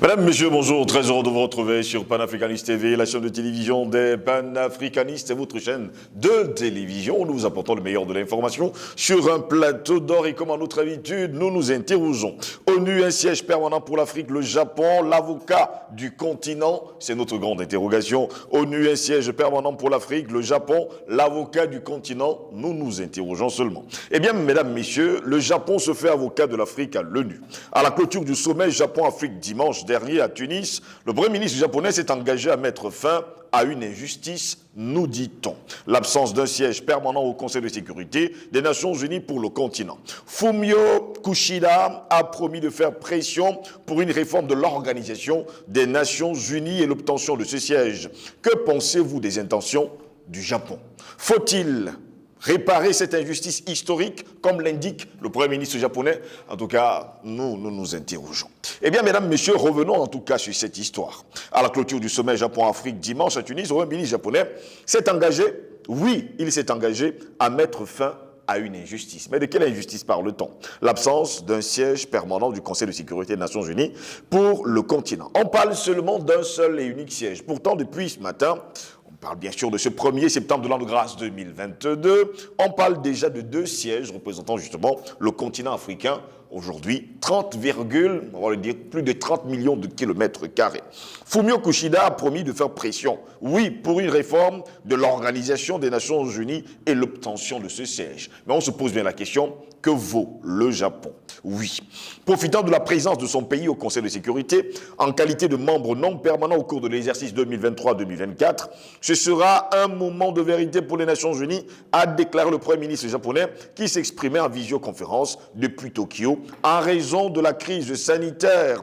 Mesdames, Messieurs, bonjour, très heureux de vous retrouver sur Panafricaniste TV, la chaîne de télévision des panafricanistes et votre chaîne de télévision où nous vous apportons le meilleur de l'information sur un plateau d'or et comme à notre habitude, nous nous interrogeons. ONU, un siège permanent pour l'Afrique, le Japon, l'avocat du continent, c'est notre grande interrogation. ONU, un siège permanent pour l'Afrique, le Japon, l'avocat du continent, nous nous interrogeons seulement. Eh bien, Mesdames, Messieurs, le Japon se fait avocat de l'Afrique à l'ONU. À la clôture du sommet Japon-Afrique dimanche dernier à Tunis, le Premier ministre japonais s'est engagé à mettre fin à une injustice, nous dit-on. L'absence d'un siège permanent au Conseil de sécurité des Nations Unies pour le continent. Fumio Kishida a promis de faire pression pour une réforme de l'Organisation des Nations Unies et l'obtention de ce siège. Que pensez-vous des intentions du Japon? Faut-il réparer cette injustice historique, comme l'indique le Premier ministre japonais? En tout cas, nous interrogeons. Eh bien, Mesdames, Messieurs, revenons en tout cas sur cette histoire. À la clôture du sommet Japon-Afrique dimanche à Tunis, le Premier ministre japonais s'est engagé, oui, il s'est engagé à mettre fin à une injustice. Mais de quelle injustice parle-t-on? L'absence d'un siège permanent du Conseil de sécurité des Nations Unies pour le continent. On parle seulement d'un seul et unique siège. Pourtant, depuis ce matin, on parle bien sûr de ce 1er septembre de l'an de grâce 2022. On parle déjà de 2 sièges représentant justement le continent africain. Aujourd'hui, on va le dire, plus de 30 millions de kilomètres carrés. Fumio Kishida a promis de faire pression, oui, pour une réforme de l'Organisation des Nations Unies et l'obtention de ce siège. Mais on se pose bien la question, que vaut le Japon? Oui. Profitant de la présence de son pays au Conseil de sécurité, en qualité de membre non permanent au cours de l'exercice 2023-2024, ce sera un moment de vérité pour les Nations Unies, a déclaré le Premier ministre japonais qui s'exprimait en visioconférence depuis Tokyo en raison de la crise sanitaire.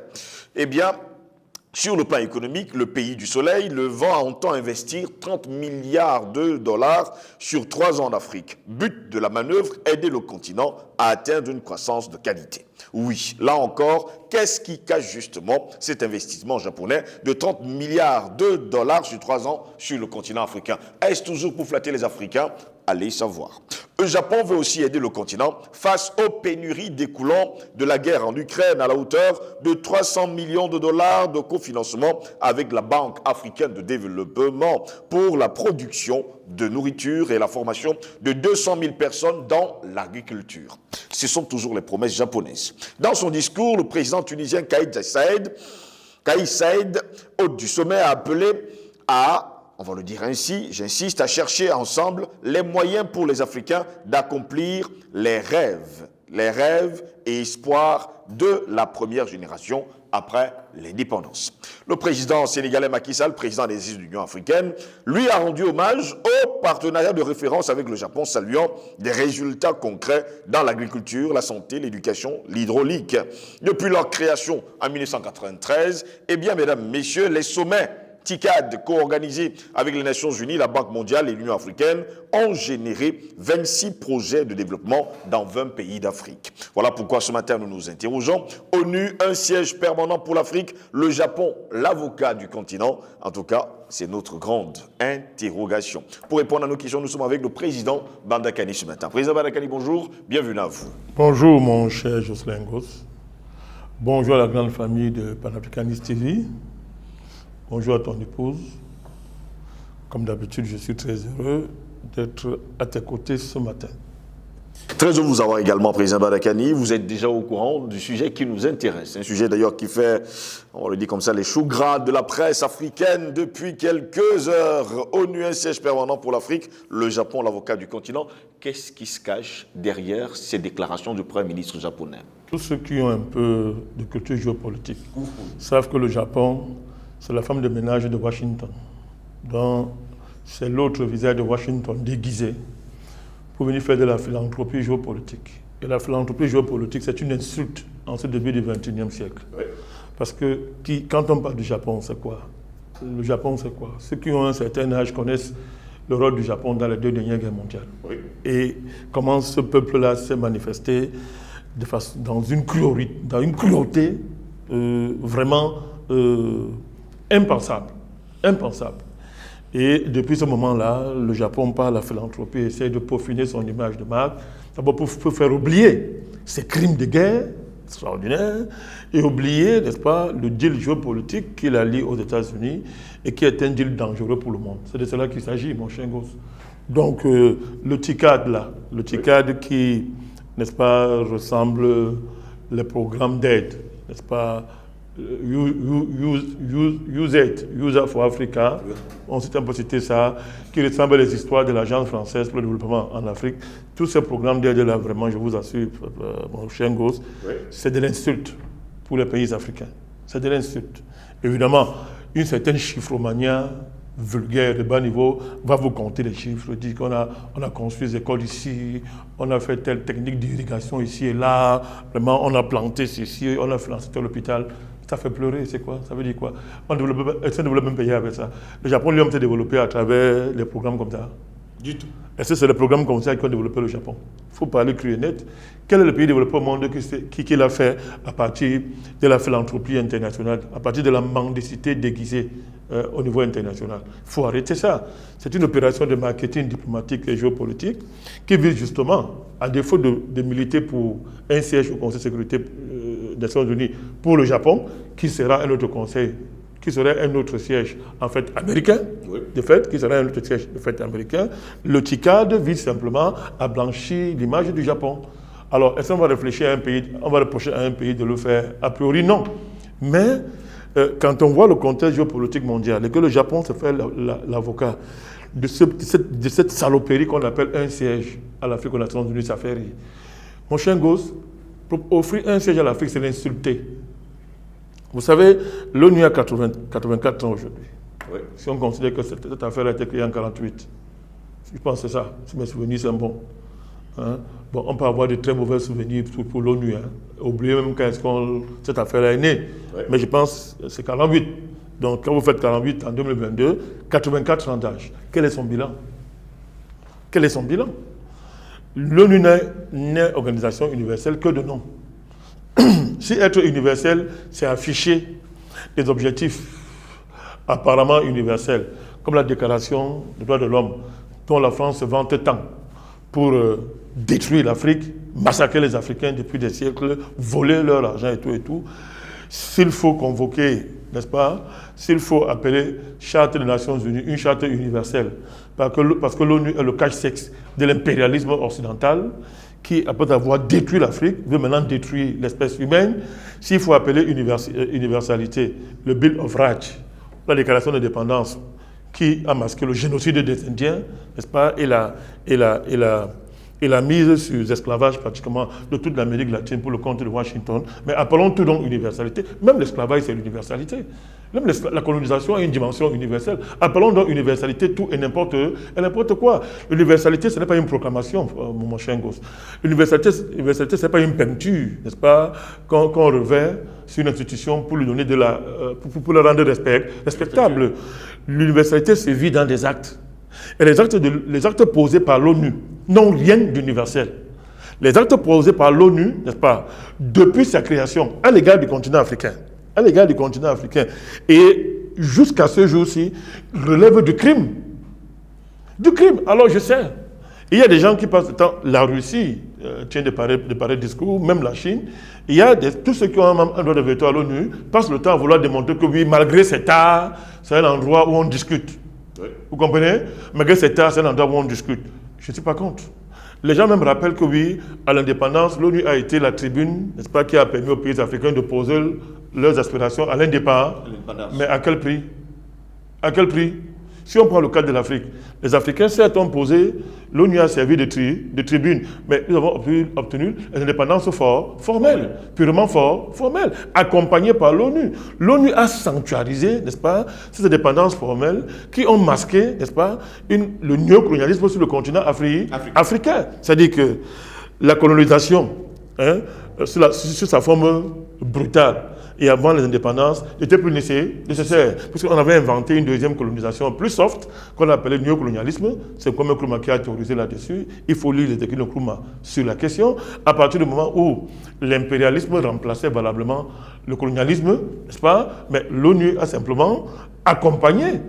Eh bien, sur le plan économique, le pays du soleil, le vent entend investir 30 milliards de dollars sur 3 ans en Afrique. But de la manœuvre, aider le continent à atteindre une croissance de qualité. Oui, là encore, qu'est-ce qui cache justement cet investissement japonais de 30 milliards de dollars sur 3 ans sur le continent africain? Est-ce toujours pour flatter les Africains? Allez savoir. Le Japon veut aussi aider le continent face aux pénuries découlant de la guerre en Ukraine à la hauteur de 300 millions de dollars de cofinancement avec la Banque africaine de développement pour la production de nourriture et la formation de 200 000 personnes dans l'agriculture. Ce sont toujours les promesses japonaises. Dans son discours, le président tunisien Kais Saied, hôte du sommet, a appelé à, on va le dire ainsi, j'insiste, à chercher ensemble les moyens pour les Africains d'accomplir les rêves et espoirs de la première génération après l'indépendance. Le président sénégalais Macky Sall, président des îles de l'Union africaine, lui a rendu hommage au partenariat de référence avec le Japon, saluant des résultats concrets dans l'agriculture, la santé, l'éducation, l'hydraulique. Depuis leur création en 1993, eh bien, mesdames, messieurs, les sommets TICAD, co-organisés avec les Nations Unies, la Banque mondiale et l'Union africaine, ont généré 26 projets de développement dans 20 pays d'Afrique. Voilà pourquoi ce matin nous nous interrogeons. ONU, un siège permanent pour l'Afrique, le Japon, l'avocat du continent. En tout cas, c'est notre grande interrogation. Pour répondre à nos questions, nous sommes avec le président Bandakani ce matin. Président Bandakani, bonjour, bienvenue à vous. Bonjour mon cher Jocelyn Goss. Bonjour à la grande famille de Panafricaniste TV. Bonjour à ton épouse. Comme d'habitude, je suis très heureux d'être à tes côtés ce matin. Très heureux de vous avoir également, président Bandakani. Vous êtes déjà au courant du sujet qui nous intéresse. Un sujet d'ailleurs qui fait, on le dit comme ça, les choux gras de la presse africaine depuis quelques heures. ONU, un siège permanent pour l'Afrique, le Japon, l'avocat du continent. Qu'est-ce qui se cache derrière ces déclarations du Premier ministre japonais? Tous ceux qui ont un peu de culture géopolitique savent que le Japon, c'est la femme de ménage de Washington. Donc, c'est l'autre visage de Washington déguisé pour venir faire de la philanthropie géopolitique. Et la philanthropie géopolitique, c'est une insulte en ce début du XXIe siècle. Oui. Parce que quand on parle du Japon, c'est quoi? Le Japon, c'est quoi? Ceux qui ont un certain âge connaissent le rôle du Japon dans les 2 dernières guerres mondiales. Oui. Et comment ce peuple-là s'est manifesté dans une cruauté vraiment impensable. Et depuis ce moment-là, le Japon, par la philanthropie, essaie de peaufiner son image de marque, d'abord pour faire oublier ses crimes de guerre extraordinaire, et oublier, n'est-ce pas, le deal géopolitique qui la lie aux États-Unis et qui est un deal dangereux pour le monde. C'est de cela qu'il s'agit, mon cher gosse. Donc, le TICAD, là, le TICAD qui, n'est-ce pas, ressemble les programmes d'aide, n'est-ce pas, USA for Africa, on s'est un peu cité ça, qui ressemble les histoires de l'Agence française pour le développement en Afrique. Tous ces programmes d'aide-là, vraiment, je vous assure, mon cher gosse, c'est de l'insulte pour les pays africains. C'est de l'insulte. Évidemment, une certaine chiffromania vulgaire de bas niveau va vous compter les chiffres, dire qu'on a construit des écoles ici, on a fait telle technique d'irrigation ici et là, vraiment on a planté ceci, on a financé tel hôpital. Ça fait pleurer, c'est quoi? Ça veut dire quoi? On ne développe même pays avec ça. Le Japon lui-même s'est développé à travers les programmes comme ça. Du tout. Est-ce que c'est les programmes comme ça qui ont développé le Japon? Il faut parler cru et net. Quel est le pays développé au monde qui l'a fait à partir de la philanthropie internationale, à partir de la mendicité déguisée au niveau international? Il faut arrêter ça. C'est une opération de marketing diplomatique et géopolitique qui vise justement, à défaut de militer pour un siège au Conseil de sécurité des Nations Unies pour le Japon, qui sera un autre conseil, qui serait un autre siège en fait américain, de fait, qui serait un autre siège de fait américain. Le TICAD vise simplement à blanchir l'image du Japon. Alors, est-ce qu'on va réfléchir à un pays, on va reprocher à un pays de le faire? A priori, non. Mais quand on voit le contexte géopolitique mondial et que le Japon se fait l'avocat de cette saloperie qu'on appelle un siège à l'Afrique aux Nations Unies, ça fait rire. Mon cher gosse, pour offrir un siège à l'Afrique, c'est l'insulter. Vous savez, l'ONU a 84 ans aujourd'hui. Oui. Si on considère que cette affaire a été créée en 1948, je pense que c'est ça, si mes souvenirs sont bons. Hein? Bon, on peut avoir de très mauvais souvenirs pour l'ONU. Hein? Oubliez même quand cette affaire est née. Oui. Mais je pense que c'est 48. Donc quand vous faites 48 en 2022, 84 ans d'âge. Quel est son bilan? Quel est son bilan? L'ONU n'est organisation universelle que de nom. Si être universel, c'est afficher des objectifs apparemment universels, comme la Déclaration des droits de l'homme, dont la France se vante tant pour détruire l'Afrique, massacrer les Africains depuis des siècles, voler leur argent et tout, s'il faut convoquer, n'est-ce pas, s'il faut appeler Charte des Nations Unies, une charte universelle, parce que l'ONU est le cache-sexe de l'impérialisme occidental, qui, après avoir détruit l'Afrique, veut maintenant détruire l'espèce humaine. S'il faut appeler universalité, le Bill of Rights, la déclaration d'indépendance, qui a masqué le génocide des Indiens, n'est-ce pas, et la mise sur l'esclavage pratiquement de toute l'Amérique latine pour le compte de Washington. Mais appelons tout donc universalité. Même l'esclavage, c'est l'universalité. Même la colonisation a une dimension universelle. Appelons donc universalité tout et n'importe quoi. L'universalité, ce n'est pas une proclamation, mon cher gosse. L'universalité, ce n'est pas une peinture, n'est-ce pas, qu'on revêt sur une institution pour lui donner pour la rendre respectable. L'universalité se vit dans des actes. Et les actes posés par l'ONU n'ont rien d'universel. Les actes posés par l'ONU, n'est-ce pas, depuis sa création, à l'égard du continent africain, et jusqu'à ce jour-ci, relèvent du crime. Du crime. Alors je sais, il y a des gens qui passent le temps, la Russie tient de pareils discours, même la Chine, il y a tous ceux qui ont un droit de veto à l'ONU passent le temps à vouloir démontrer que oui, malgré cet art, c'est un endroit où on discute. Oui. Vous comprenez? Malgré cet art, c'est un endroit où on discute. Je ne suis pas contre. Les gens même rappellent que oui, à l'indépendance, l'ONU a été la tribune, n'est-ce pas, qui a permis aux pays africains de poser leurs aspirations à l'indépendance. Mais à quel prix? À quel prix? Si on prend le cas de l'Afrique, les Africains, certes, ont posé, l'ONU a servi de tribune, mais nous avons obtenu l'indépendance formelle, purement formelle, accompagnée par l'ONU. L'ONU a sanctuarisé, n'est-ce pas, ces indépendances formelles qui ont masqué, n'est-ce pas, le néocolonialisme sur le continent africain. C'est-à-dire que la colonisation, hein, sur sa forme brutale, et avant les indépendances, n'était plus nécessaire, puisqu'on avait inventé une deuxième colonisation plus soft, qu'on appelait néocolonialisme. C'est comme Nkrumah qui a théorisé là-dessus. Il faut lire les écrits de Nkrumah sur la question. À partir du moment où l'impérialisme remplaçait valablement le colonialisme, n'est-ce pas? Mais l'ONU a simplement accompagner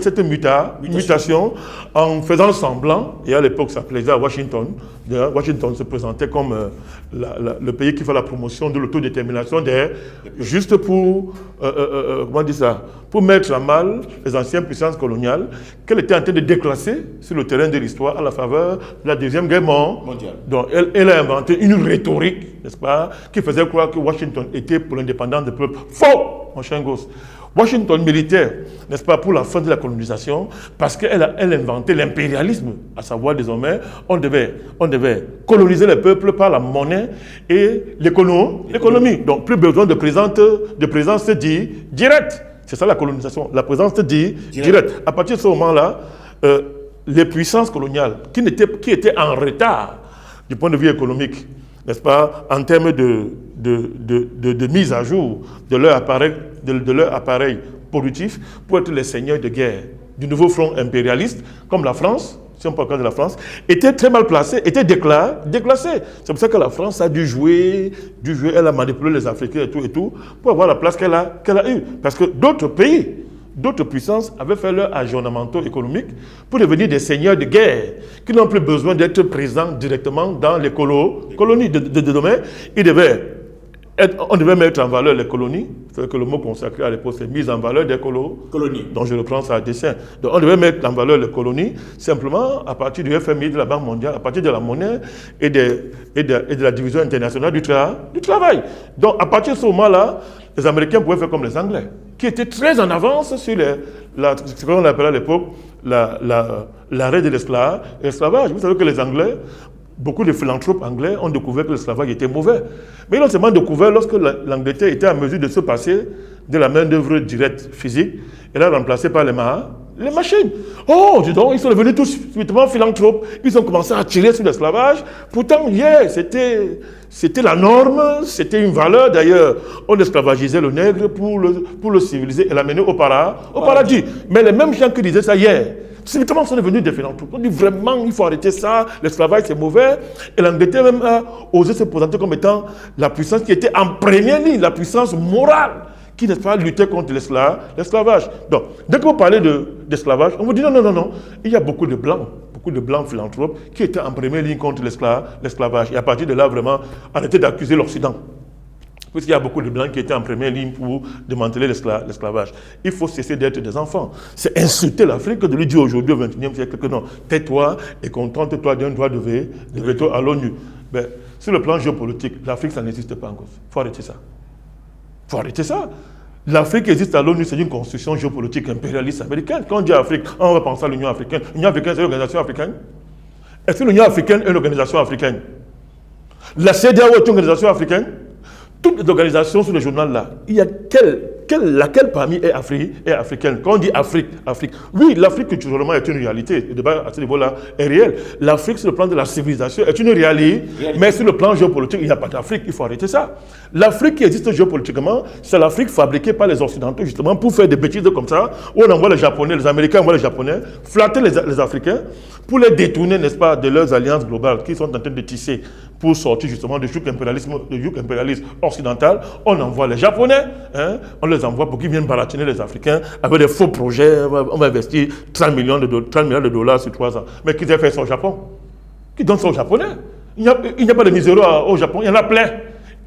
cette mutation en faisant semblant, et à l'époque ça plaisait à Washington. Washington se présentait comme le pays qui fait la promotion de l'autodétermination juste pour, comment dire ça, pour mettre à mal les anciennes puissances coloniales qu'elle était en train de déclasser sur le terrain de l'histoire à la faveur de la Deuxième Guerre mondiale. Donc elle a inventé une rhétorique, n'est-ce pas, qui faisait croire que Washington était pour l'indépendance des peuples. Faux, mon chien gosse. Washington militaire, n'est-ce pas, pour la fin de la colonisation, parce qu'elle a inventé l'impérialisme, à savoir désormais, on devait coloniser les peuples par la monnaie et l'économie. Donc plus besoin de présence directe. C'est ça la colonisation, la présence directe. À partir de ce moment-là, les puissances coloniales qui étaient en retard du point de vue économique, n'est-ce pas, en termes de mise à jour de leur appareil productif pour être les seigneurs de guerre du nouveau front impérialiste, comme la France, si on parle encore de la France, était très mal placée, était déclassée. C'est pour ça que la France a dû jouer, elle a manipulé les Africains et tout, pour avoir la place qu'elle a eue. Parce que d'autres pays, d'autres puissances avaient fait leur ajournement économique pour devenir des seigneurs de guerre, qui n'ont plus besoin d'être présents directement dans les colonies de demain. On devait mettre en valeur les colonies, c'est que le mot consacré à l'époque, c'est mise en valeur des colonies. Donc je reprends ça à dessein. Donc on devait mettre en valeur les colonies, simplement à partir du FMI, de la Banque mondiale, à partir de la monnaie et de la division internationale du travail. Donc à partir de ce moment-là, les Américains pouvaient faire comme les Anglais, qui étaient très en avance sur ce qu'on appelait à l'époque l'arrêt de l'esclavage. Vous savez que les Anglais, beaucoup de philanthropes anglais ont découvert que l'esclavage était mauvais. Mais ils l'ont seulement découvert lorsque l'Angleterre était en mesure de se passer de la main-d'œuvre directe physique et la remplacer par les machines. Oh, dis donc, ils sont devenus tous subitement philanthropes. Ils ont commencé à tirer sur l'esclavage. Pourtant, c'était la norme, c'était une valeur. D'ailleurs, on esclavagisait le nègre pour le civiliser et l'amener au paradis. Mais les mêmes gens qui disaient ça hier, subitement, sont devenus des philanthropes. On dit vraiment, il faut arrêter ça, l'esclavage c'est mauvais. Et l'Angleterre même a osé se présenter comme étant la puissance qui était en première ligne, la puissance morale, qui n'est pas luttait contre l'esclavage. Donc, dès que vous parlez d'esclavage, on vous dit non. Il y a beaucoup de blancs philanthropes qui étaient en première ligne contre l'esclavage. Et à partir de là, vraiment, arrêtez d'accuser l'Occident. Puisqu'il y a beaucoup de Blancs qui étaient en première ligne pour démanteler l'esclavage. Il faut cesser d'être des enfants. C'est insulter l'Afrique de lui dire aujourd'hui au XXIe siècle que non, tais-toi et contente-toi d'un droit de veto à l'ONU. Mais sur le plan géopolitique, l'Afrique, ça n'existe pas encore. Il faut arrêter ça. L'Afrique existe à l'ONU, c'est une construction géopolitique impérialiste américaine. Quand on dit Afrique, on va penser à l'Union africaine. L'Union africaine, c'est une organisation africaine. Est-ce que l'Union africaine est une organisation africaine? La CEDEAO est une organisation africaine? Toutes les organisations sur le journal là, il y a laquelle parmi est africaine? Quand on dit Afrique, oui, l'Afrique culturellement est une réalité. Le débat à ce niveau-là est réel. L'Afrique sur le plan de la civilisation est une réalité. Mais sur le plan géopolitique, il n'y a pas d'Afrique. Il faut arrêter ça. L'Afrique qui existe géopolitiquement, c'est l'Afrique fabriquée par les Occidentaux justement pour faire des bêtises comme ça, où on envoie les Japonais, les Américains envoient les Japonais, flatter les Africains pour les détourner, n'est-ce pas, de leurs alliances globales qu'ils sont en train de tisser pour sortir justement du joug impérialisme occidental. On envoie les Japonais, on les envoie pour qu'ils viennent baratiner les Africains avec des faux projets. On va investir 30 milliards de dollars sur 3 ans. Mais qui a fait ça au Japon? Qui donne ça aux Japonais? Il n'y a pas de miséreux au Japon, il y en a plein.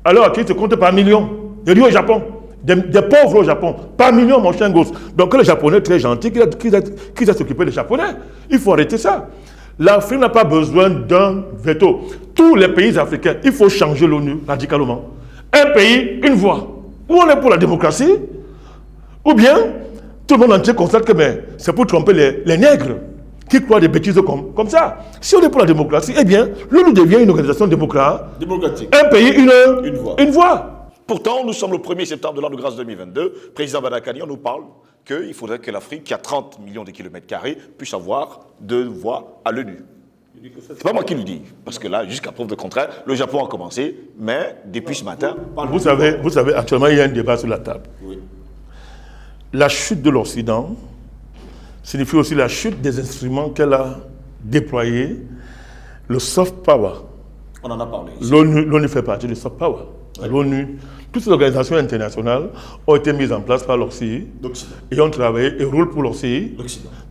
Alors, qui se compte par millions? Je dis au Japon, des pauvres au Japon, par millions, mon chien gosse. Donc, les Japonais très gentils, qui va s'occuper des Japonais? Il faut arrêter ça. L'Afrique n'a pas besoin d'un veto. Tous les pays africains, il faut changer l'ONU radicalement. Un pays, une voix. Ou on est pour la démocratie, ou bien tout le monde entier constate que c'est pour tromper les nègres qui croient des bêtises comme ça. Si on est pour la démocratie, eh bien, l'ONU devient une organisation démocratique. Un pays, une voix. Pourtant, nous sommes le 1er septembre de l'an de grâce 2022. Président Badakani, on nous parle qu'il faudrait que l'Afrique, qui a 30 millions de kilomètres carrés, puisse avoir 2 voix à l'ONU. C'est pas moi qui le dis, parce que là, jusqu'à preuve de contraire, le Japon a commencé, mais depuis ce matin... Vous savez, actuellement, il y a un débat sur la table. Oui. La chute de l'Occident signifie aussi la chute des instruments qu'elle a déployés, le soft power. On en a parlé. L'ONU fait partie du soft power. Oui. Toutes ces organisations internationales ont été mises en place par l'Occident et ont travaillé et roulent pour l'Occident.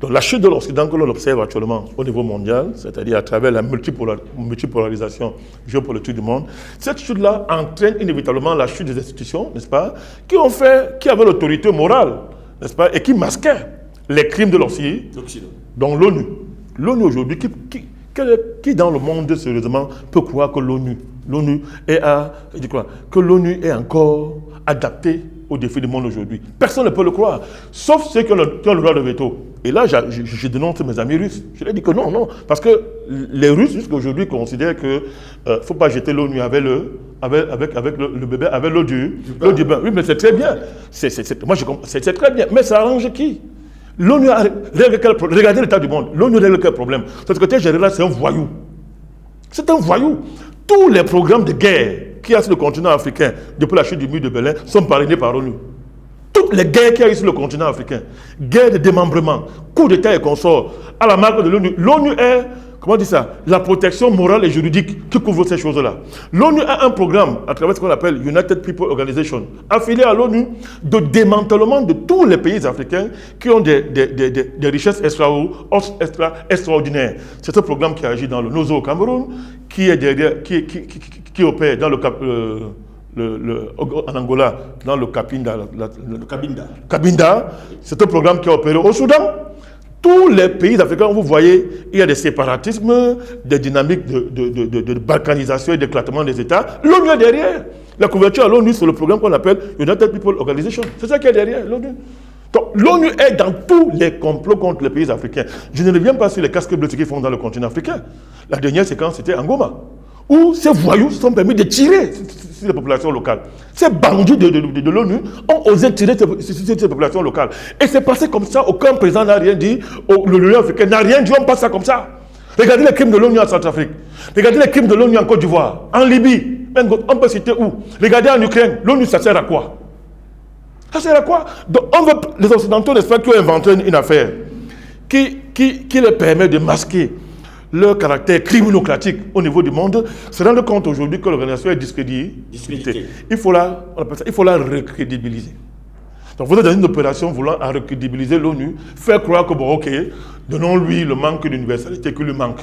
Donc la chute de l'Occident que l'on observe actuellement au niveau mondial, c'est-à-dire à travers la multipolarisation géopolitique du monde, cette chute-là entraîne inévitablement la chute des institutions, n'est-ce pas, qui avaient l'autorité morale, n'est-ce pas, et qui masquaient les crimes de l'Occident. Donc l'ONU. L'ONU aujourd'hui, qui dans le monde sérieusement peut croire que l'ONU est encore adaptée aux défis du monde aujourd'hui? Personne ne peut le croire, sauf ceux qui ont le droit de veto. Et là, je dénonce mes amis russes. Je leur dis que non, parce que les Russes, jusqu'à aujourd'hui, considèrent qu'il ne faut pas jeter l'ONU avec le bébé, avec l'eau du bain. Oui, mais c'est très bien. C'est très bien. Mais ça arrange qui? L'ONU regardez l'état du monde. L'ONU règle quel problème? Ce secrétaire général, c'est un voyou. C'est un voyou. Tous les programmes de guerre qu'il y a sur le continent africain depuis la chute du mur de Berlin sont parrainés par l'ONU. Toutes les guerres qu'il y a eu sur le continent africain, guerre de démembrement, coup d'État et consorts, à la marque de l'ONU. L'ONU est, comment on dit ça, la protection morale et juridique qui couvre ces choses-là. L'ONU a un programme à travers ce qu'on appelle United People Organization, affilié à l'ONU, de démantèlement de tous les pays africains qui ont des richesses extraordinaires. C'est ce programme qui agit dans le Nozo au Cameroun, qui opère dans en Angola, dans le Cabinda. C'est un programme qui a opéré au Soudan. Tous les pays africains, vous voyez, il y a des séparatismes, des dynamiques de balkanisation et d'éclatement des États. L'ONU est derrière. La couverture à l'ONU, c'est le programme qu'on appelle United People Organization. C'est ça qui est derrière l'ONU. Donc l'ONU est dans tous les complots contre les pays africains. Je ne reviens pas sur les casques bleus qu'ils font dans le continent africain. La dernière séquence, c'était en Goma, où ces voyous se sont permis de tirer sur les populations locales. Ces bandits de l'ONU ont osé tirer sur ces populations locales. Et c'est passé comme ça, aucun président n'a rien dit, l'Union africaine n'a rien dit, on passe ça comme ça. Regardez les crimes de l'ONU en Centrafrique, regardez les crimes de l'ONU en Côte d'Ivoire, en Libye, on peut citer où? Regardez en Ukraine, l'ONU ça sert à quoi? Ça sert à quoi? Donc les Occidentaux, n'est-ce pas, qui ont inventé une affaire qui leur permet de masquer leur caractère criminocratique au niveau du monde, se rendre compte aujourd'hui que l'organisation est discréditée. Il faut la recrédibiliser. Donc vous êtes dans une opération voulant à recrédibiliser l'ONU, faire croire que bon, ok, donnons-lui le manque d'universalité qui lui manque.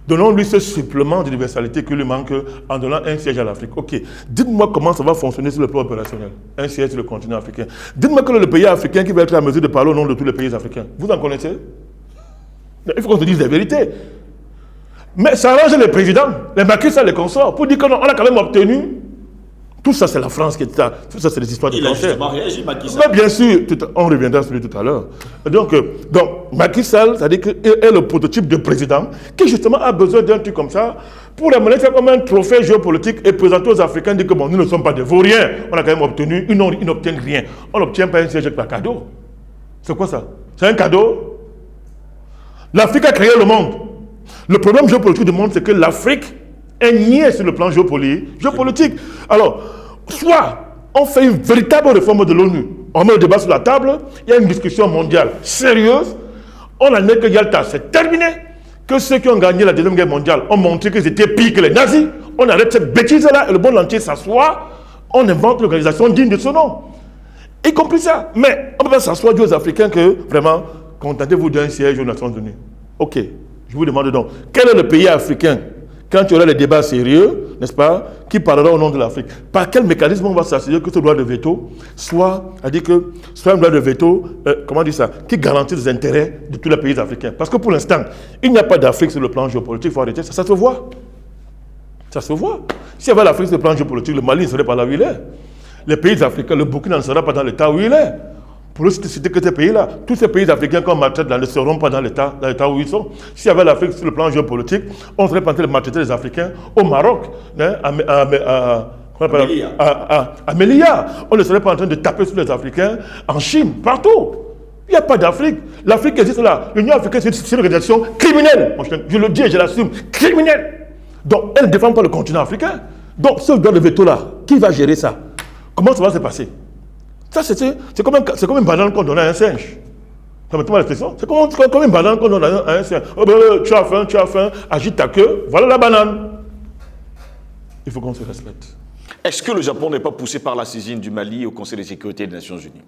Donnons-lui ce supplément d'universalité qui lui manque en donnant un siège à l'Afrique. Ok, dites-moi comment ça va fonctionner sur le plan opérationnel, un siège sur le continent africain. Dites-moi que le pays africain qui va être à mesure de parler au nom de tous les pays africains. Vous en connaissez? Il faut qu'on se dise la vérité. Mais ça arrange les présidents, les Macky Sall, les consorts, pour dire qu'on a quand même obtenu. Tout ça, c'est la France qui est ça. Tout ça, c'est des histoires de cancer. Il a justement réagi, Macky Sall. Mais bien sûr, on reviendra sur lui tout à l'heure. Donc Macky Sall, c'est-à-dire qu'il est le prototype de président qui, justement, a besoin d'un truc comme ça pour amener ça comme un trophée géopolitique et présenter aux Africains, dire que bon, nous ne sommes pas des vauriens. On a quand même obtenu, ils n'obtiennent rien. On n'obtient pas un siège avec un cadeau. C'est quoi ça? C'est un cadeau? L'Afrique a créé le monde. Le problème géopolitique du monde, c'est que l'Afrique est niée sur le plan géopolitique. Alors, soit on fait une véritable réforme de l'ONU, on met le débat sur la table, il y a une discussion mondiale sérieuse, on admet que Yalta, c'est terminé, que ceux qui ont gagné la Deuxième Guerre mondiale ont montré qu'ils étaient pires que les nazis, on arrête cette bêtise-là et le monde entier s'assoit, on invente l'organisation digne de ce nom. Y compris ça. Mais on ne peut pas s'asseoir aux Africains que, vraiment, contentez-vous d'un siège aux Nations Unies. Ok. Je vous demande donc, quel est le pays africain, quand il y aura les débats sérieux, n'est-ce pas, qui parlera au nom de l'Afrique? Par quel mécanisme on va s'assurer que ce droit de veto soit un droit de veto, comment dire ça, qui garantit les intérêts de tous les pays africains? Parce que pour l'instant, il n'y a pas d'Afrique sur le plan géopolitique, il faut arrêter ça, ça se voit. Ça se voit. S'il y avait l'Afrique sur le plan géopolitique, le Mali ne serait pas là où il est. Les pays africains, le Burkina ne sera pas dans l'état où il est. Pour ne citer que ces pays-là, tous ces pays africains qu'on maltraite là ne seront pas dans l'état où ils sont. S'il y avait l'Afrique sur le plan géopolitique, on serait pas en train de maltraiter les Africains au Maroc, hein, à Melilla. On ne serait pas en train de taper sur les Africains en Chine, partout. Il n'y a pas d'Afrique. L'Afrique existe là. L'Union africaine, c'est une organisation criminelle. Je le dis et je l'assume, criminelle. Donc, elle ne défend pas le continent africain. Donc, ce droit de veto-là, qui va gérer ça? Comment ça va se passer? Ça, c'est comme une banane qu'on donne à un singe. Permettez-moi l'expression. C'est comme une banane qu'on donne à un singe. Oh, ben, tu as faim, agite ta queue, voilà la banane. Il faut qu'on se respecte. Est-ce que le Japon n'est pas poussé par la saisine du Mali au Conseil de sécurité des Nations Unies?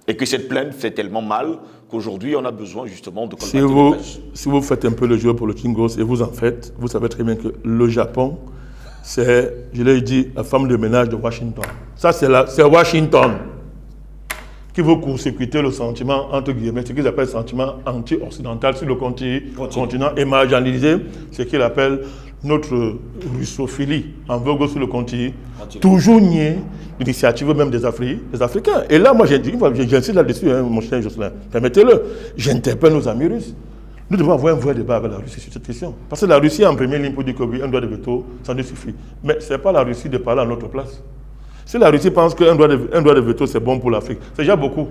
Et que cette plainte fait tellement mal qu'aujourd'hui, on a besoin justement de combattre les pages. Si vous faites un peu le jeu pour le Kingos, et vous en faites, vous savez très bien que le Japon, c'est, je l'ai dit, la femme de ménage de Washington. Ça, c'est Washington qui veut court-circuiter le sentiment, entre guillemets, ce qu'ils appellent le sentiment anti-occidental sur le continent et marginaliser ce qu'il appelle notre russophilie en vogue sur le continent, toujours nier l'initiative même des Africains. Et là, moi, j'insiste là-dessus, hein, mon cher Jocelyn, permettez-le, j'interpelle nos amis russes. Nous devons avoir un vrai débat avec la Russie sur cette question. Parce que la Russie est en première ligne pour dire que oui, un droit de veto, ça ne suffit. Mais ce n'est pas la Russie de parler à notre place. Si la Russie pense qu'un droit de veto, c'est bon pour l'Afrique, c'est déjà beaucoup.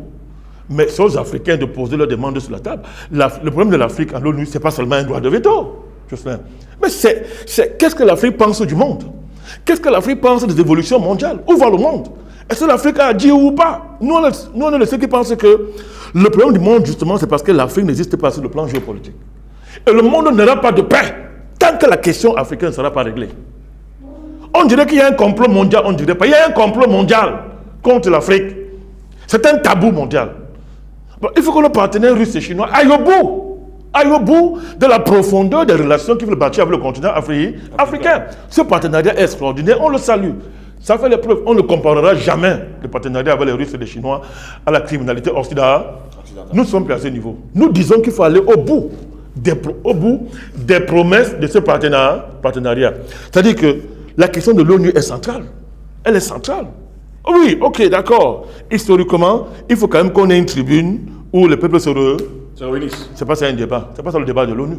Mais c'est aux Africains de poser leurs demandes sur la table. Le problème de l'Afrique à l'ONU, ce n'est pas seulement un droit de veto, Jocelyn. Mais qu'est-ce que l'Afrique pense du monde? Qu'est-ce que l'Afrique pense des évolutions mondiales? Où va le monde? Est-ce que l'Afrique a dit ou pas? Nous, on est ceux qui pensent que le problème du monde, justement, c'est parce que l'Afrique n'existe pas sur le plan géopolitique. Et le monde n'aura pas de paix tant que la question africaine ne sera pas réglée. On dirait qu'il y a un complot mondial, on ne dirait pas. Il y a un complot mondial contre l'Afrique. C'est un tabou mondial. Bon, il faut que nos partenaires russes et chinois aillent au bout de la profondeur des relations qu'ils veulent bâtir avec le continent africain. Ce partenariat est extraordinaire, on le salue. Ça fait les preuves. On ne comparera jamais le partenariat avec les Russes et les Chinois à la criminalité occidentale. Nous sommes plus à ce niveau. Nous disons qu'il faut aller au bout des promesses de ce partenariat. C'est-à-dire que la question de l'ONU est centrale. Elle est centrale. Oui, ok, d'accord. Historiquement, il faut quand même qu'on ait une tribune où les peuples se réunissent. C'est pas ça un débat. C'est pas ça le débat de l'ONU.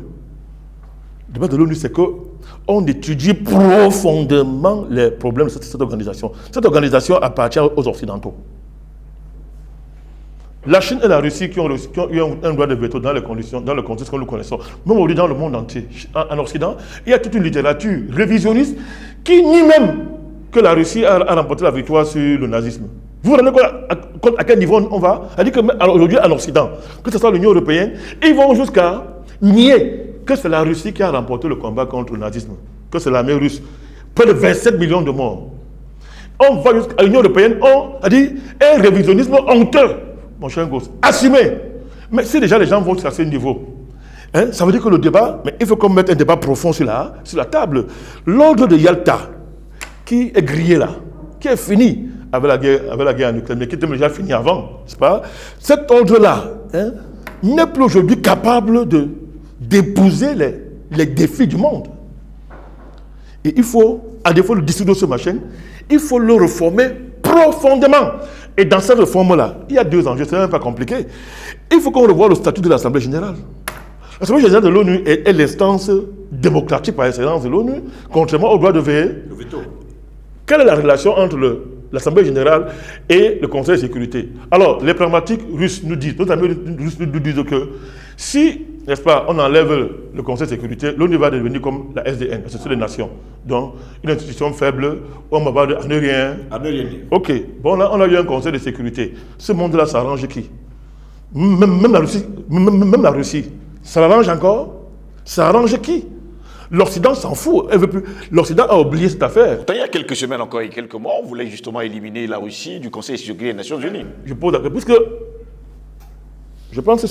Le débat de l'ONU, c'est qu'on étudie profondément les problèmes de cette organisation. Cette organisation appartient aux Occidentaux. La Chine et la Russie qui ont eu un droit de veto dans le contexte que nous connaissons, même aujourd'hui dans le monde entier, en Occident, il y a toute une littérature révisionniste qui nie même que la Russie a remporté la victoire sur le nazisme. Vous vous rendez compte à quel niveau on va? C'est-à-dire qu'aujourd'hui en Occident, que ce soit l'Union européenne, ils vont jusqu'à nier que c'est la Russie qui a remporté le combat contre le nazisme, que c'est l'armée russe. Près de 27 millions de morts. On va jusqu'à l'Union européenne, on a dit un révisionnisme honteux. Mon cher gosse, assumé. Mais si déjà les gens vont jusqu'à ce niveau, hein, ça veut dire que le débat, mais il faut qu'on mette un débat profond sur la table. L'ordre de Yalta, qui est grillé là, qui est fini avec la guerre en Ukraine, mais qui était déjà fini avant, n'est-ce pas? Cet ordre-là, hein, n'est plus aujourd'hui capable d'épouser les défis du monde. Et il faut, à défaut de dissoudre ce machin, il faut le réformer profondément. Et dans cette réforme-là, il y a deux enjeux, c'est même pas compliqué. Il faut qu'on revoie le statut de l'Assemblée générale. L'Assemblée générale de l'ONU est l'instance démocratique par excellence de l'ONU, contrairement au droit de veto. Quelle est la relation entre l'Assemblée générale et le Conseil de sécurité? Alors, les pragmatiques russes nous disent, nos amis russes nous disent que si, n'est-ce pas, on enlève le Conseil de sécurité, l'ONU va devenir comme la SDN, l'Association des Nations. Donc, une institution faible, on va à ne rien. À ne rien dire. Ok, bon, là, on a eu un Conseil de sécurité. Ce monde-là, ça arrange qui? Même la Russie. Ça l'arrange encore? Ça arrange qui? L'Occident s'en fout. Elle veut plus. L'Occident a oublié cette affaire. Il y a quelques semaines encore et quelques mois, on voulait justement éliminer la Russie du Conseil de sécurité des Nations Unies. Je pose la question, puisque je pense que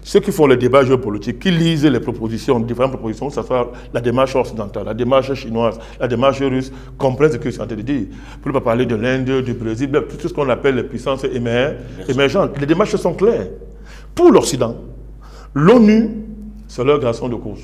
ceux qui font les débats géopolitiques, qui lisent les propositions, différentes propositions, que ce soit la démarche occidentale, la démarche chinoise, la démarche russe, comprennent ce que je suis en train de dire. Pour ne pas parler de l'Inde, du Brésil, tout ce qu'on appelle les puissances émergentes. Les démarches sont claires. Pour l'Occident, l'ONU, c'est leur garçon de cause.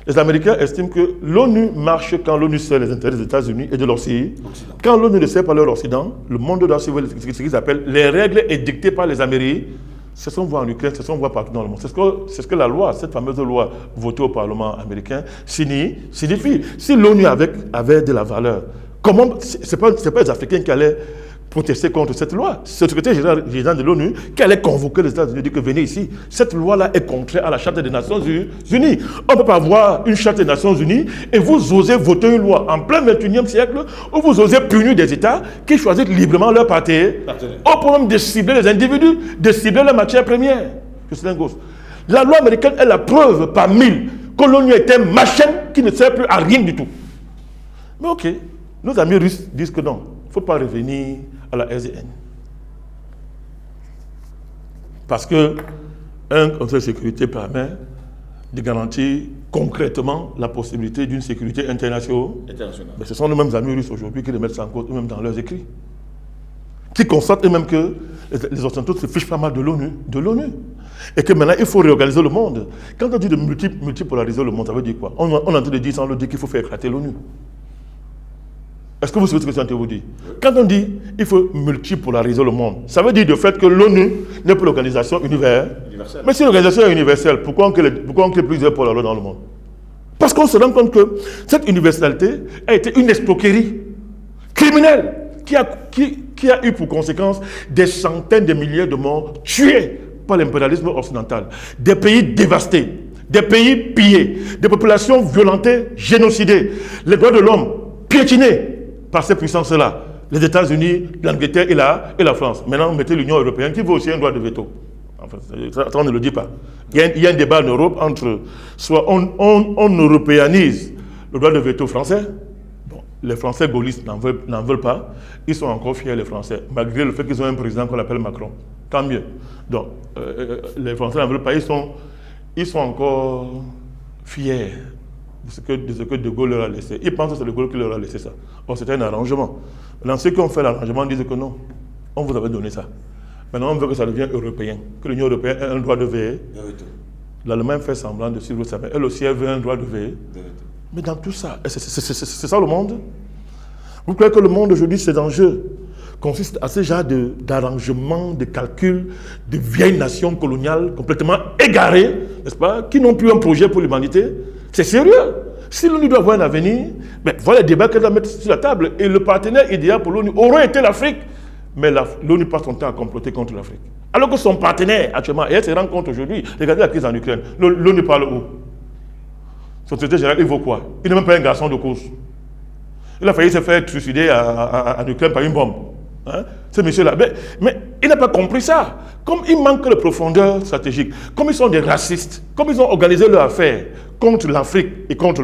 Les Américains estiment que l'ONU marche quand l'ONU sert les intérêts des États-Unis et de l'Occident. Quand l'ONU ne sert pas leur Occident, le monde doit suivre ce qu'ils appellent les règles édictées par les Américains. C'est ce qu'on voit en Ukraine, c'est ce qu'on voit partout dans le monde. C'est ce que la loi, cette fameuse loi votée au Parlement américain, signifie. Si l'ONU avait de la valeur, comment, c'est pas les Africains qui allaient protester contre cette loi. C'est le secrétaire général de l'ONU qui allait convoquer les États-Unis et dire que venez ici. Cette loi-là est contraire à la Charte des Nations Unies. On ne peut pas avoir une Charte des Nations Unies et vous osez voter une loi en plein 21e siècle où vous osez punir des États qui choisissent librement leur partenaire au problème de cibler les individus, de cibler les matières premières. La loi américaine est la preuve par mille que l'ONU est un machin qui ne sert plus à rien du tout. Mais ok, Nos amis russes disent que non, il ne faut pas revenir à la SDN. Parce qu'un Conseil de sécurité permet de garantir concrètement la possibilité d'une sécurité internationale. Mais ce sont les mêmes amis russes aujourd'hui qui remettent ça en cause eux-mêmes dans leurs écrits. Qui constatent eux-mêmes que les Occidentaux se fichent pas mal de l'ONU. Et que maintenant, il faut réorganiser le monde. Quand on dit de multipolariser le monde, ça veut dire quoi? On est en train de dire sans le dire qu'il faut faire éclater l'ONU. Est-ce que vous savez ce que je suis en train de vous dire? Quand on dit qu'il faut multipolariser le monde, ça veut dire de fait que l'ONU n'est plus l'organisation universelle. Mais si l'organisation est universelle, pourquoi on crée plusieurs pôles alors dans le monde? Parce qu'on se rend compte que cette universalité a été une escroquerie criminelle qui a eu pour conséquence des centaines de milliers de morts tués par l'impérialisme occidental, des pays dévastés, des pays pillés, des populations violentées, génocidées, les droits de l'homme piétinés par ces puissances-là, les États-Unis, l'Angleterre et la France. Maintenant, vous mettez l'Union européenne qui veut aussi un droit de veto. Enfin, ça, on ne le dit pas. Il y a un débat en Europe entre, soit on européanise le droit de veto français. Bon, les Français gaullistes n'en veulent pas. Ils sont encore fiers, les Français, malgré le fait qu'ils ont un président qu'on appelle Macron. Tant mieux. Donc, les Français n'en veulent pas. Ils sont encore fiers de ce que De Gaulle leur a laissé. Ils pensent que c'est De Gaulle qui leur a laissé ça. Or, c'était un arrangement. Maintenant, ceux qui ont fait l'arrangement disent que non, on vous avait donné ça. Maintenant, on veut que ça devienne européen, que l'Union européenne ait un droit de veille. L'Allemagne fait semblant de suivre ça, mais elle aussi elle veut un droit de veille. Mais dans tout ça, c'est ça le monde. Vous croyez que le monde aujourd'hui, ces enjeux consistent à ce genre d'arrangement, de calcul, de vieilles nations coloniales complètement égarées, n'est-ce pas, qui n'ont plus un projet pour l'humanité? C'est sérieux. Si l'ONU doit avoir un avenir, ben, voilà les débats qu'elle doit mettre sur la table. Et le partenaire idéal pour l'ONU aurait été l'Afrique. Mais l'ONU passe son temps à comploter contre l'Afrique. Alors que son partenaire, actuellement, et elle se rend compte aujourd'hui, regardez la crise en Ukraine, l'ONU parle où? Son secrétaire général, il vaut quoi? Il n'est même pas un garçon de course. Il a failli se faire suicider en Ukraine par une bombe. Hein? Ce monsieur-là. Mais il n'a pas compris ça. Comme il manque de profondeur stratégique, comme ils sont des racistes, comme ils ont organisé leur affaire contre l'Afrique et contre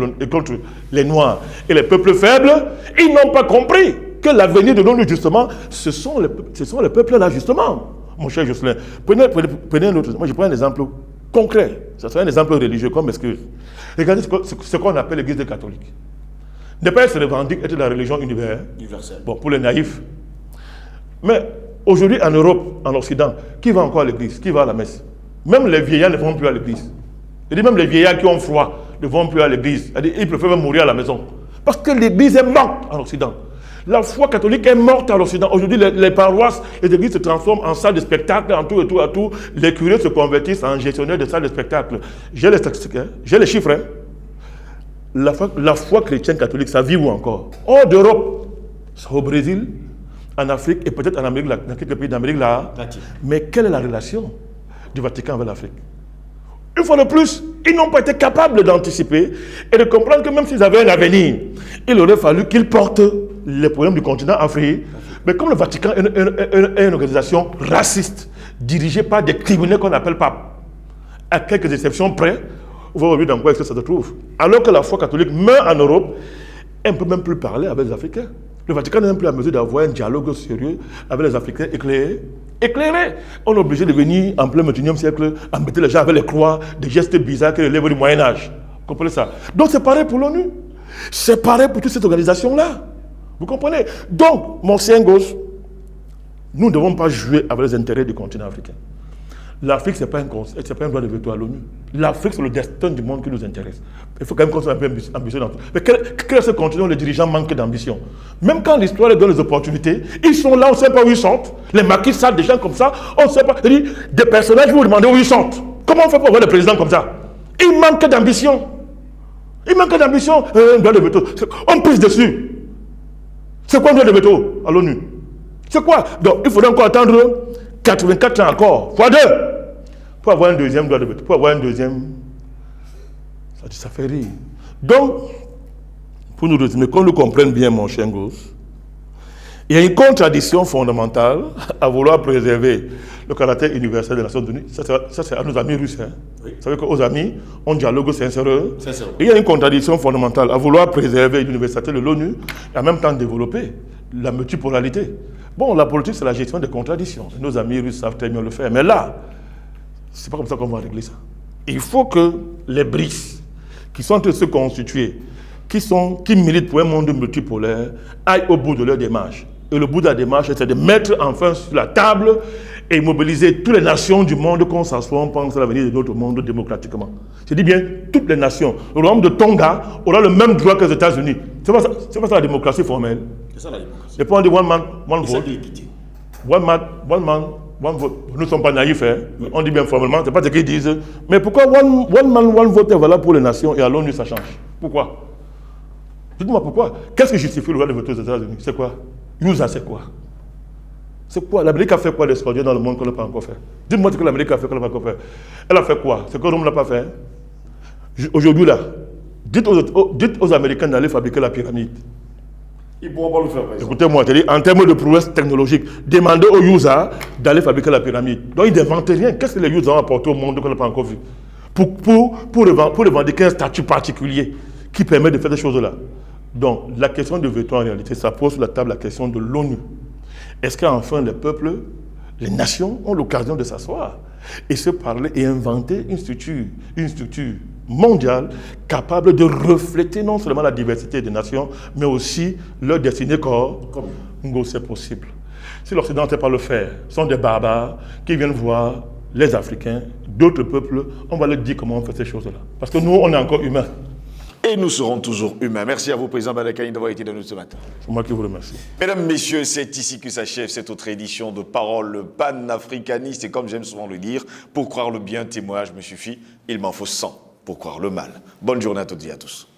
les Noirs et les peuples faibles, ils n'ont pas compris que l'avenir de l'ONU, justement, ce sont les peuples-là, justement. Mon cher Jocelyn, prenez un autre. Moi, je prends un exemple concret. Ça serait un exemple religieux comme excuse. Regardez ce qu'on appelle l'Église des catholiques. Des pères se revendiquent être la religion universelle. Bon, pour les naïfs. Mais aujourd'hui, en Europe, en Occident, qui va encore à l'église? Qui va à la messe? Même les vieillards ne vont plus à l'église. Je dis même les vieillards qui ont froid ne vont plus à l'église. Ils préfèrent même mourir à la maison. Parce que l'église est morte en Occident. La foi catholique est morte en Occident. Aujourd'hui, les paroisses, les églises se transforment en salles de spectacle, en tout et tout à tout. Les curés se convertissent en gestionnaires de salles de spectacle. J'ai les statistiques, j'ai les chiffres. Hein. La foi chrétienne catholique, ça vit où encore? Hors d'Europe, au Brésil, en Afrique et peut-être en Amérique, dans quelques pays d'Amérique latine. Mais quelle est la relation du Vatican avec l'Afrique? Une fois de plus, ils n'ont pas été capables d'anticiper et de comprendre que même s'ils avaient un avenir, il aurait fallu qu'ils portent les problèmes du continent africain. Mais comme le Vatican est une organisation raciste, dirigée par des criminels qu'on appelle papes, à quelques exceptions près, vous voyez dans quoi est-ce que ça se trouve. Alors que la foi catholique meurt en Europe, elle ne peut même plus parler avec les Africains. Le Vatican n'est même plus à mesure d'avoir un dialogue sérieux avec les Africains éclairés. On est obligé de venir en plein 21e siècle embêter les gens avec les croix, des gestes bizarres que relèvent du Moyen-Âge. Vous comprenez ça? Donc c'est pareil pour l'ONU. C'est pareil pour toute cette organisation-là. Vous comprenez? Donc, mon cher gosse, nous ne devons pas jouer avec les intérêts du continent africain. L'Afrique, ce n'est pas un droit de veto à l'ONU. L'Afrique, c'est le destin du monde qui nous intéresse. Il faut quand même qu'on soit un peu ambitieux dans tout. Mais quel est ce continent où les dirigeants manquent d'ambition? Même quand l'histoire leur donne les opportunités, ils sont là, on ne sait pas où ils sont. Les maquis salent des gens comme ça, on ne sait pas. Des personnages, vous vous demandez où ils sont. Comment on fait pour avoir des présidents comme ça? Ils manquent d'ambition. Un droit de veto. On pisse dessus. C'est quoi un droit de veto à l'ONU? C'est quoi? Donc, il faudrait encore attendre 84 ans encore, fois 2, pour avoir un deuxième droit de veto, pour avoir un deuxième. Ça fait rire. Donc, pour nous résumer, qu'on nous comprenne bien, mon cher gosse, Il y a une contradiction fondamentale à vouloir préserver le caractère universel des Nations Unies. Ça c'est à nos amis russes. Hein. Oui. Vous savez qu'aux amis, on dialogue sincèrement. Il y a une contradiction fondamentale à vouloir préserver l'universalité de l'ONU et en même temps développer la multipolarité. Bon, la politique, c'est la gestion des contradictions. Nos amis russes savent très bien le faire. Mais là, c'est pas comme ça qu'on va régler ça. Il faut que les BRICS, qui sont en train de se constituer, qui militent pour un monde multipolaire, aillent au bout de leur démarche. Et le bout de la démarche, c'est de mettre enfin sur la table et mobiliser toutes les nations du monde qu'on s'assoit, on pense à l'avenir de notre monde démocratiquement. Je dis bien toutes les nations. Le royaume de Tonga aura le même droit que les États-Unis. C'est pas ça la démocratie formelle. C'est ça la démocratie. Les points de one man, one vote. One man, one vote. Nous ne sommes pas naïfs, hein. On dit bien formellement, c'est pas ce qu'ils disent. Mais pourquoi one man, one vote est valable pour les nations et à l'ONU ça change? Pourquoi? Dites-moi pourquoi. Qu'est-ce qui justifie le droit de voter aux États-Unis? C'est quoi? USA, c'est quoi? C'est quoi? L'Amérique a fait quoi d'extraordinaire dans le monde qu'on n'a pas encore fait? Dites-moi ce que l'Amérique a fait qu'on n'a pas encore fait. Elle a fait quoi? Ce que Rome n'a pas fait. Aujourd'hui, là, dites aux Américains d'aller fabriquer la pyramide. Ils ne pourront pas le faire. Écoutez-moi, en termes de prouesse technologique, demandez aux USA d'aller fabriquer la pyramide. Donc, ils n'inventent rien. Qu'est-ce que les USA ont apporté au monde qu'on n'a pas encore vu? Pour revendiquer un statut particulier qui permet de faire ces choses-là. Donc, la question de veto, en réalité, ça pose sur la table la question de l'ONU. Est-ce qu'enfin les peuples, les nations ont l'occasion de s'asseoir et se parler et inventer une structure mondiale capable de refléter non seulement la diversité des nations, mais aussi leur destinée comme c'est possible. Si l'Occident ne sait pas le faire, ce sont des barbares qui viennent voir les Africains, d'autres peuples, on va leur dire comment on fait ces choses-là. Parce que nous, on est encore humains. Et nous serons toujours humains. Merci à vous, Président Badakaï, d'avoir été de nous ce matin. C'est moi qui vous remercie. Mesdames, Messieurs, c'est ici que s'achève cette autre édition de Paroles panafricanistes. Et comme j'aime souvent le dire, pour croire le bien, témoignage me suffit. Il m'en faut 100 pour croire le mal. Bonne journée à toutes et à tous.